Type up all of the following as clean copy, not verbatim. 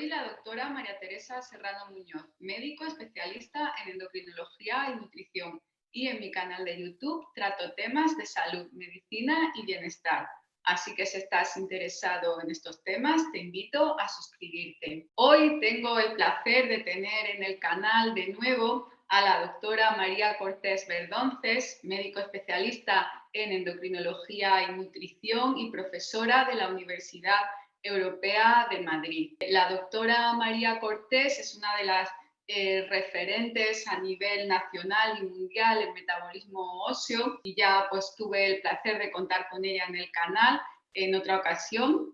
Soy la doctora María Teresa Serrano Muñoz, médico especialista en endocrinología y nutrición, y en mi canal de YouTube trato temas de salud, medicina y bienestar. Así que si estás interesado en estos temas, te invito a suscribirte. Hoy tengo el placer de tener en el canal de nuevo a la doctora María Cortés Verdonces, médico especialista en endocrinología y nutrición y profesora de la Universidad Europea de Madrid. La doctora María Cortés es una de las referentes a nivel nacional y mundial en metabolismo óseo y ya pues tuve el placer de contar con ella en el canal en otra ocasión.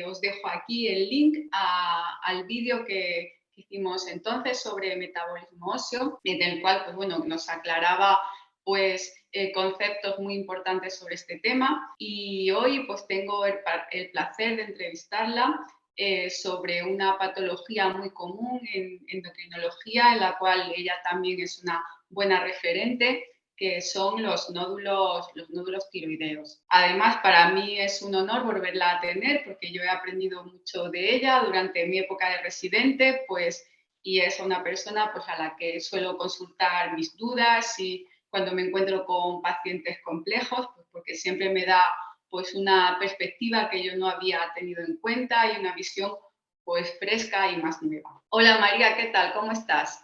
Os dejo aquí el link al vídeo que hicimos entonces sobre metabolismo óseo, en el cual pues, bueno, nos aclaraba pues conceptos muy importantes sobre este tema, y hoy pues tengo el placer de entrevistarla sobre una patología muy común en endocrinología, en la cual ella también es una buena referente, que son los nódulos tiroideos. Además, para mí es un honor volverla a tener porque yo he aprendido mucho de ella durante mi época de residente, pues, y es una persona pues, a la que suelo consultar mis dudas y cuando me encuentro con pacientes complejos, pues porque siempre me da pues una perspectiva que yo no había tenido en cuenta y una visión pues fresca y más nueva. Hola María, ¿qué tal? ¿Cómo estás?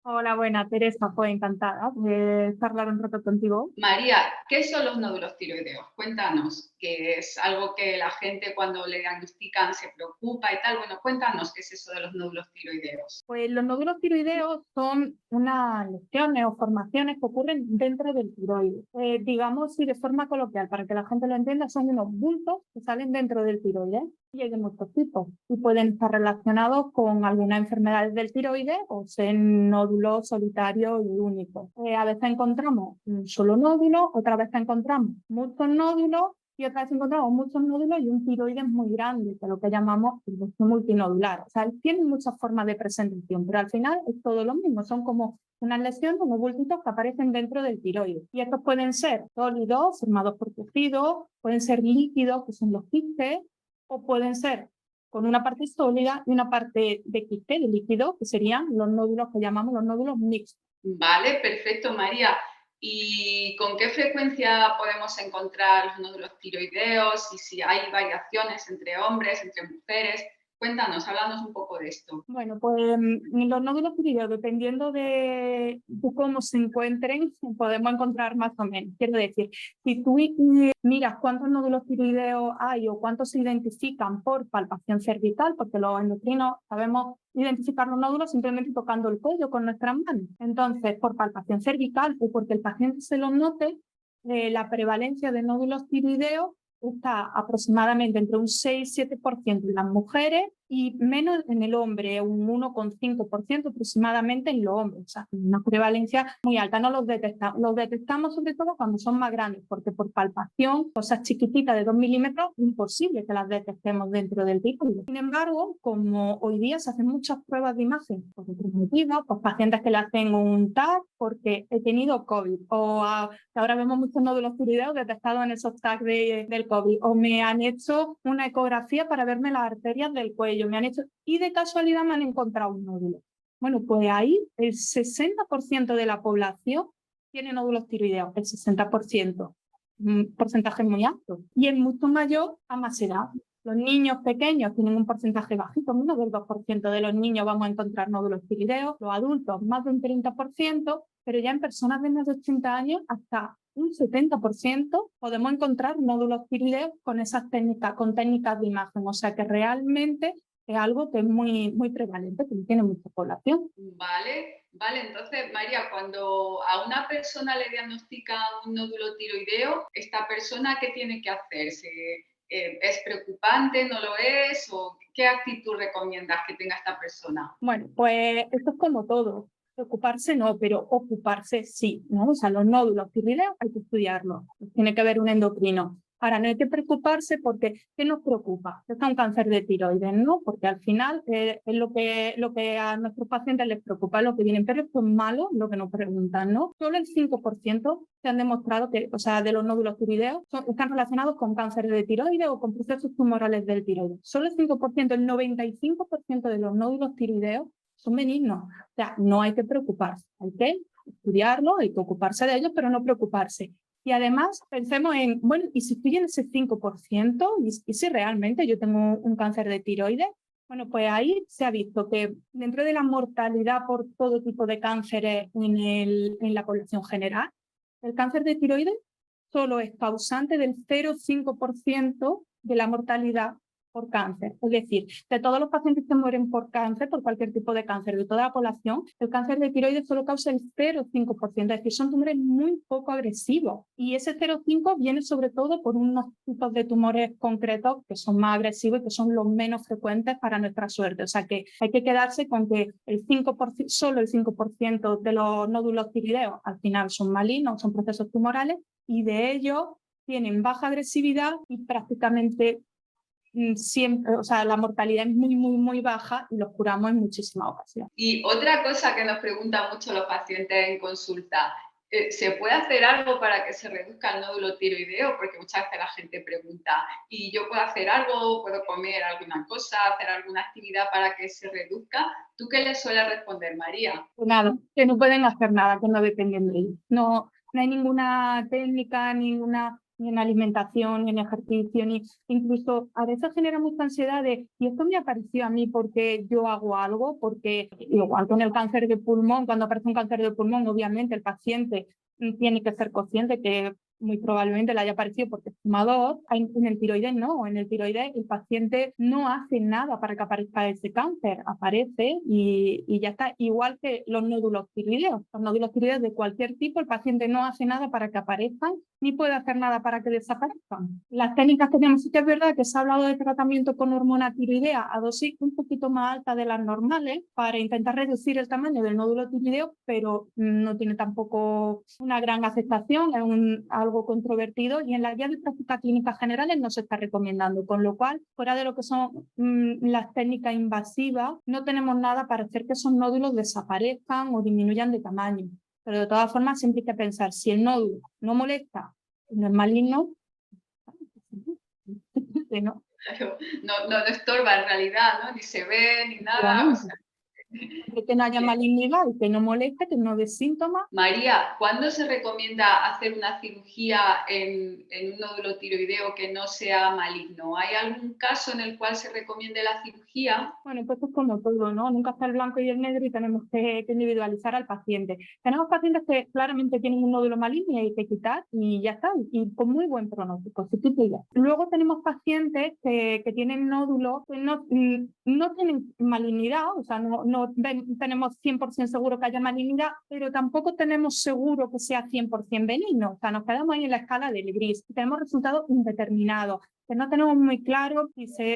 Hola, buena, Teresa, pues encantada de charlar un rato contigo. María, ¿qué son los nódulos tiroideos? Cuéntanos, que es algo que la gente cuando le diagnostican se preocupa y tal. Bueno, cuéntanos qué es eso de los nódulos tiroideos. Pues los nódulos tiroideos son unas lesiones o formaciones que ocurren dentro del tiroides. Digamos, y de forma coloquial, para que la gente lo entienda, son unos bultos que salen dentro del tiroides y hay de muchos tipos y pueden estar relacionados con algunas enfermedades del tiroides o ser nódulos solitarios y únicos. A veces encontramos un solo nódulo, otra vez encontramos muchos nódulos y otra vez encontramos muchos nódulos y un tiroides muy grande, que es lo que llamamos tiroides multinodular. O sea, tienen muchas formas de presentación, pero al final es todo lo mismo, son como unas lesiones, unos bultitos que aparecen dentro del tiroides. Y estos pueden ser sólidos, formados por tejidos, pueden ser líquidos, que son los quistes, o pueden ser con una parte sólida y una parte de quiste, de líquido, que serían los nódulos que llamamos los nódulos mixtos. Vale, perfecto, María. ¿Y con qué frecuencia podemos encontrar los nódulos tiroideos y si hay variaciones entre hombres, entre mujeres? Cuéntanos, háblanos un poco de esto. Bueno, pues los nódulos tiroideos, dependiendo de cómo se encuentren, podemos encontrar más o menos. Quiero decir, si tú miras cuántos nódulos tiroideos hay o cuántos se identifican por palpación cervical, porque los endocrinos sabemos identificar los nódulos simplemente tocando el cuello con nuestras manos. Entonces, por palpación cervical o porque el paciente se los note, la prevalencia de nódulos tiroideos está aproximadamente entre un 6-7% en las mujeres y menos en el hombre, un 1,5% aproximadamente en los hombres. O sea, una prevalencia muy alta. No los detectamos. Los detectamos sobre todo cuando son más grandes, porque por palpación, cosas chiquititas de 2 milímetros, imposible que las detectemos dentro del tiroides. Sin embargo, como hoy día se hacen muchas pruebas de imagen por otros motivos, pues pacientes que le hacen un TAC porque he tenido COVID, o ahora vemos muchos nódulos tiroideos detectados en esos tags del COVID, o me han hecho una ecografía para verme las arterias del cuello, me han hecho, y de casualidad me han encontrado un nódulo. Bueno, pues ahí el 60% de la población tiene nódulos tiroideos, el 60%, un porcentaje muy alto, y es mucho mayor a más edad. Los niños pequeños tienen un porcentaje bajito, menos del 2% de los niños vamos a encontrar nódulos tiroideos, los adultos más de un 30%, pero ya en personas de más de 80 años hasta un 70% podemos encontrar nódulos tiroideos con esas técnicas, con técnicas de imagen. O sea que realmente es algo que es muy, muy prevalente, que tiene mucha población. Vale, vale. Entonces, María, cuando a una persona le diagnostican un nódulo tiroideo, ¿esta persona qué tiene que hacerse? ¿Es preocupante? ¿No lo es? ¿O qué actitud recomiendas que tenga esta persona? Bueno, pues esto es como todo. Preocuparse no, pero ocuparse sí, ¿no? O sea, los nódulos tiroideos hay que estudiarlos. Tiene que ver un endocrino Ahora, no hay que preocuparse porque, ¿qué nos preocupa? Es un cáncer de tiroides, ¿no? Porque al final es lo que a nuestros pacientes les preocupa, lo que vienen, pero esto es malo, lo que nos preguntan, ¿no? Solo el 5% se han demostrado que, o sea, de los nódulos tiroideos están relacionados con cáncer de tiroides o con procesos tumorales del tiroides. Solo el 5%, el 95% de los nódulos tiroideos son benignos. O sea, no hay que preocuparse, hay que estudiarlo, hay que ocuparse de ellos, pero no preocuparse. Y además pensemos en, bueno, ¿y si estoy en ese 5%? ¿Y si realmente yo tengo un cáncer de tiroides? Bueno, pues ahí se ha visto que dentro de la mortalidad por todo tipo de cánceres en la población general, el cáncer de tiroides solo es causante del 0,5% de la mortalidad por cáncer. Es decir, de todos los pacientes que mueren por cáncer, por cualquier tipo de cáncer de toda la población, el cáncer de tiroides solo causa el 0,5%. Es decir, son tumores muy poco agresivos. Y ese 0,5% viene sobre todo por unos tipos de tumores concretos que son más agresivos y que son los menos frecuentes para nuestra suerte. O sea que hay que quedarse con que solo el 5% de los nódulos tiroideos al final son malignos, son procesos tumorales, y de ellos tienen baja agresividad y prácticamente siempre, o sea, la mortalidad es muy, muy, muy baja y los curamos en muchísimas ocasiones. Y otra cosa que nos preguntan mucho los pacientes en consulta, ¿se puede hacer algo para que se reduzca el nódulo tiroideo? Porque muchas veces la gente pregunta, ¿y yo puedo hacer algo? ¿Puedo comer alguna cosa? ¿Hacer alguna actividad para que se reduzca? ¿Tú qué les sueles responder, María? Pues nada, que no pueden hacer nada, que no dependen de ellos. No, no hay ninguna técnica, ni en alimentación, ni en ejercicio, ni incluso a veces genera mucha ansiedad de, y esto me apareció a mí porque yo hago algo, porque igual con el cáncer de pulmón, cuando aparece un cáncer de pulmón, obviamente el paciente tiene que ser consciente que muy probablemente le haya aparecido porque es fumador. En el tiroides no, en el tiroides el paciente no hace nada para que aparezca ese cáncer, aparece y ya está, igual que los nódulos tiroideos. Los nódulos tiroideos de cualquier tipo, el paciente no hace nada para que aparezcan, ni puede hacer nada para que desaparezcan. Las técnicas que tenemos, sí que es verdad que se ha hablado de tratamiento con hormona tiroidea a dosis un poquito más alta de las normales para intentar reducir el tamaño del nódulo tiroideo, pero no tiene tampoco una gran aceptación, es algo controvertido, y en la guía de prácticas clínicas generales no se está recomendando, con lo cual, fuera de lo que son las técnicas invasivas, no tenemos nada para hacer que esos nódulos desaparezcan o disminuyan de tamaño. Pero de todas formas siempre hay que pensar, si el nódulo no molesta, no es maligno, ¿no? Claro, no estorba en realidad, ¿no? Ni se ve ni nada. O sea. Que no haya malignidad y que no moleste, que no dé síntomas. María, ¿cuándo se recomienda hacer una cirugía en un nódulo tiroideo que no sea maligno? ¿Hay algún caso en el cual se recomiende la cirugía? Bueno, pues es como todo, ¿no? Nunca está el blanco y el negro y tenemos que individualizar al paciente. Tenemos pacientes que claramente tienen un nódulo maligno y hay que quitar y ya está, y con muy buen pronóstico, si tú pillas. Luego tenemos pacientes que tienen nódulos que no tienen malignidad, o sea, no tenemos 100% seguro que haya malignidad, pero tampoco tenemos seguro que sea 100% benigno. O sea, nos quedamos ahí en la escala del gris. Tenemos resultados indeterminados, que no tenemos muy claro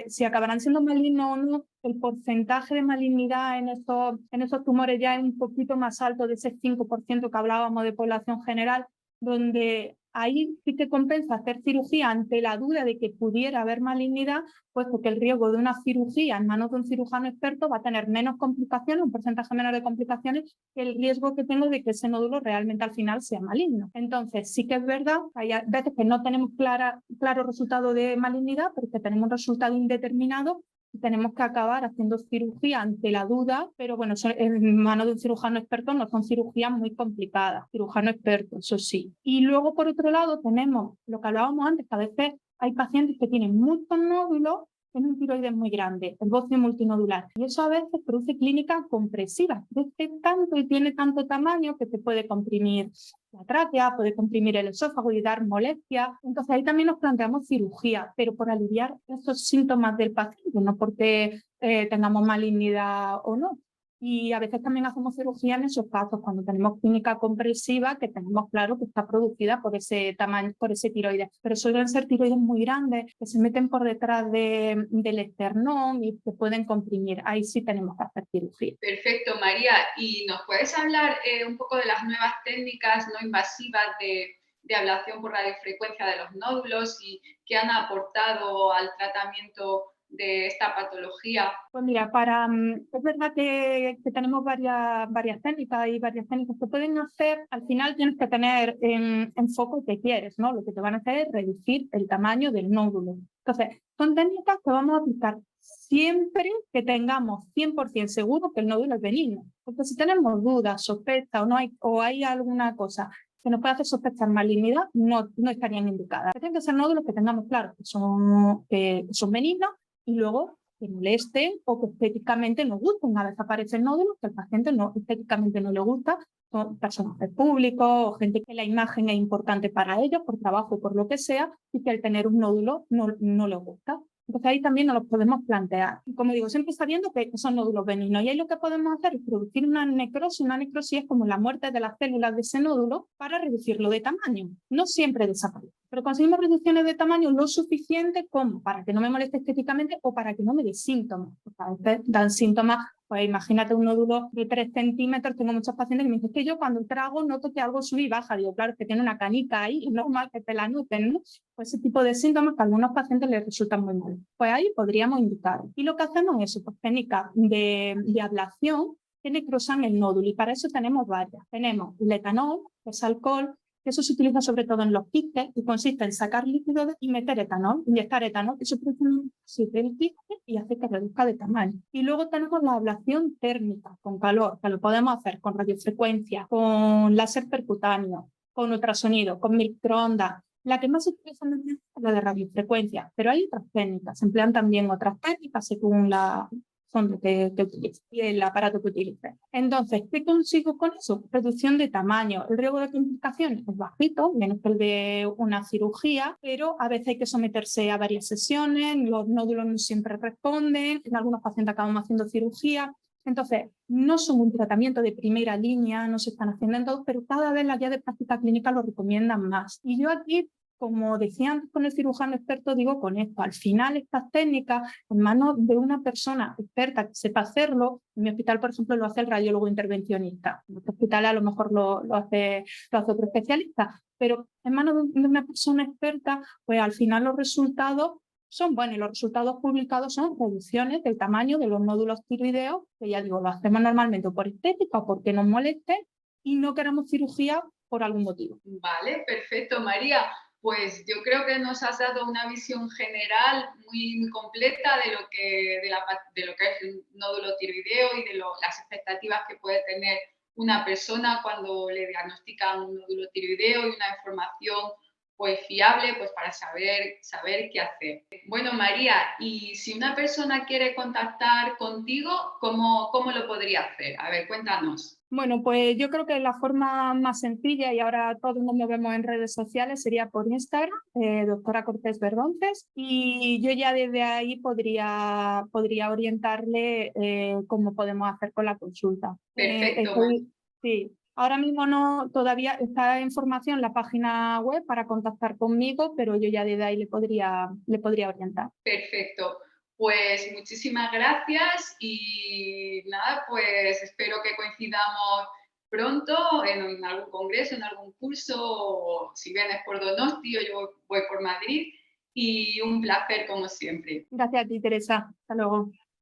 si acabarán siendo malignos o no. El porcentaje de malignidad en esos tumores ya es un poquito más alto de ese 5% que hablábamos de población general, donde ahí sí que compensa hacer cirugía ante la duda de que pudiera haber malignidad, puesto que el riesgo de una cirugía en manos de un cirujano experto va a tener menos complicaciones, un porcentaje menor de complicaciones, que el riesgo que tengo de que ese nódulo realmente al final sea maligno. Entonces, sí que es verdad, hay veces que no tenemos claro resultado de malignidad, pero que tenemos un resultado indeterminado y tenemos que acabar haciendo cirugía ante la duda, pero bueno, en manos de un cirujano experto no son cirugías muy complicadas, cirujano experto, eso sí. Y luego, por otro lado, tenemos lo que hablábamos antes, que a veces hay pacientes que tienen muchos nódulos en un tiroides muy grande, el bocio multinodular, y eso a veces produce clínicas compresivas, crece tanto y tiene tanto tamaño que te puede comprimir la tráquea, puede comprimir el esófago y dar molestia. Entonces ahí también nos planteamos cirugía, pero por aliviar esos síntomas del paciente, no porque tengamos malignidad o no. Y a veces también hacemos cirugía en esos casos, cuando tenemos clínica compresiva, que tenemos claro que está producida por ese tamaño, por ese tiroides. Pero suelen ser tiroides muy grandes, que se meten por detrás del esternón y que pueden comprimir. Ahí sí tenemos que hacer cirugía. Perfecto, María. ¿Y nos puedes hablar un poco de las nuevas técnicas no invasivas de de ablación por radiofrecuencia de los nódulos y qué han aportado al tratamiento de esta patología? Pues mira, es verdad que tenemos varias técnicas y varias técnicas que pueden hacer. Al final tienes que tener en foco qué quieres, ¿no? Lo que te van a hacer es reducir el tamaño del nódulo. Entonces, son técnicas que vamos a aplicar siempre que tengamos 100% seguro que el nódulo es benigno. Porque si tenemos dudas, sospechas o hay alguna cosa que nos puede hacer sospechar malignidad, no estarían indicadas. Tienen que ser nódulos que tengamos claro que son benignos y luego que molesten o que estéticamente no gusten. A veces aparecen nódulos que al paciente estéticamente no le gusta, son personajes públicos o gente que la imagen es importante para ellos por trabajo o por lo que sea y que al tener un nódulo no les gusta. Entonces ahí también nos lo podemos plantear. Y como digo, siempre sabiendo que son nódulos benignos. Y ahí lo que podemos hacer es producir una necrosis. Una necrosis es como la muerte de las células de ese nódulo para reducirlo de tamaño. No siempre desaparece, pero conseguimos reducciones de tamaño lo suficiente como para que no me moleste estéticamente o para que no me dé síntomas. Porque a veces dan síntomas, pues imagínate un nódulo de 3 centímetros. Tengo muchos pacientes que me dicen que yo cuando trago noto que algo sube y baja. Digo, claro, es que tiene una canica ahí, es normal que te la noten, ¿no? Pues ese tipo de síntomas que a algunos pacientes les resultan muy mal. Pues ahí podríamos indicar. Y lo que hacemos es eso, pues técnicas de ablación que necrosan el nódulo. Y para eso tenemos varias. Tenemos el etanol, que es alcohol, que eso se utiliza sobre todo en los quistes y consiste en sacar líquido y meter etanol, inyectar etanol, eso produce el quiste y hace que reduzca de tamaño. Y luego tenemos la ablación térmica con calor, que lo podemos hacer con radiofrecuencia, con láser percutáneo, con ultrasonido, con microondas. La que más se utiliza es la de radiofrecuencia, pero hay otras técnicas, se emplean también otras técnicas según la sonda que utilice y el aparato que utilice. Entonces, ¿qué consigo con eso? Reducción de tamaño. El riesgo de complicaciones es bajito, menos que el de una cirugía, pero a veces hay que someterse a varias sesiones, los nódulos no siempre responden, en algunos pacientes acabamos haciendo cirugía. Entonces, no son un tratamiento de primera línea, no se están haciendo en todos, pero cada vez las guías de práctica clínica lo recomiendan más. Y yo aquí, como decía antes con el cirujano experto, digo con esto, al final estas técnicas en manos de una persona experta que sepa hacerlo, en mi hospital, por ejemplo, lo hace el radiólogo intervencionista, en otro hospital a lo mejor lo hace otro especialista, pero en manos de una persona experta, pues al final los resultados son buenos y los resultados publicados son reducciones del tamaño de los nódulos tiroideos, que ya digo, lo hacemos normalmente por estética o porque nos moleste y no queremos cirugía por algún motivo. Vale, perfecto, María. Pues yo creo que nos has dado una visión general muy completa de lo que es el nódulo tiroideo y de las expectativas que puede tener una persona cuando le diagnostican un nódulo tiroideo y una información pues fiable pues para saber qué hacer. Bueno, María, y si una persona quiere contactar contigo, ¿cómo lo podría hacer? A ver, cuéntanos. Bueno, pues yo creo que la forma más sencilla, y ahora todo el mundo vemos en redes sociales, sería por Instagram, doctora Cortés Verdonces, y yo ya desde ahí podría orientarle cómo podemos hacer con la consulta. Perfecto. Sí, ahora mismo no, todavía está en formación la página web para contactar conmigo, pero yo ya desde ahí le podría orientar. Perfecto. Pues muchísimas gracias y nada, pues espero que coincidamos pronto en algún congreso, en algún curso, o si vienes por Donosti o yo voy por Madrid y un placer como siempre. Gracias a ti, Teresa. Hasta luego.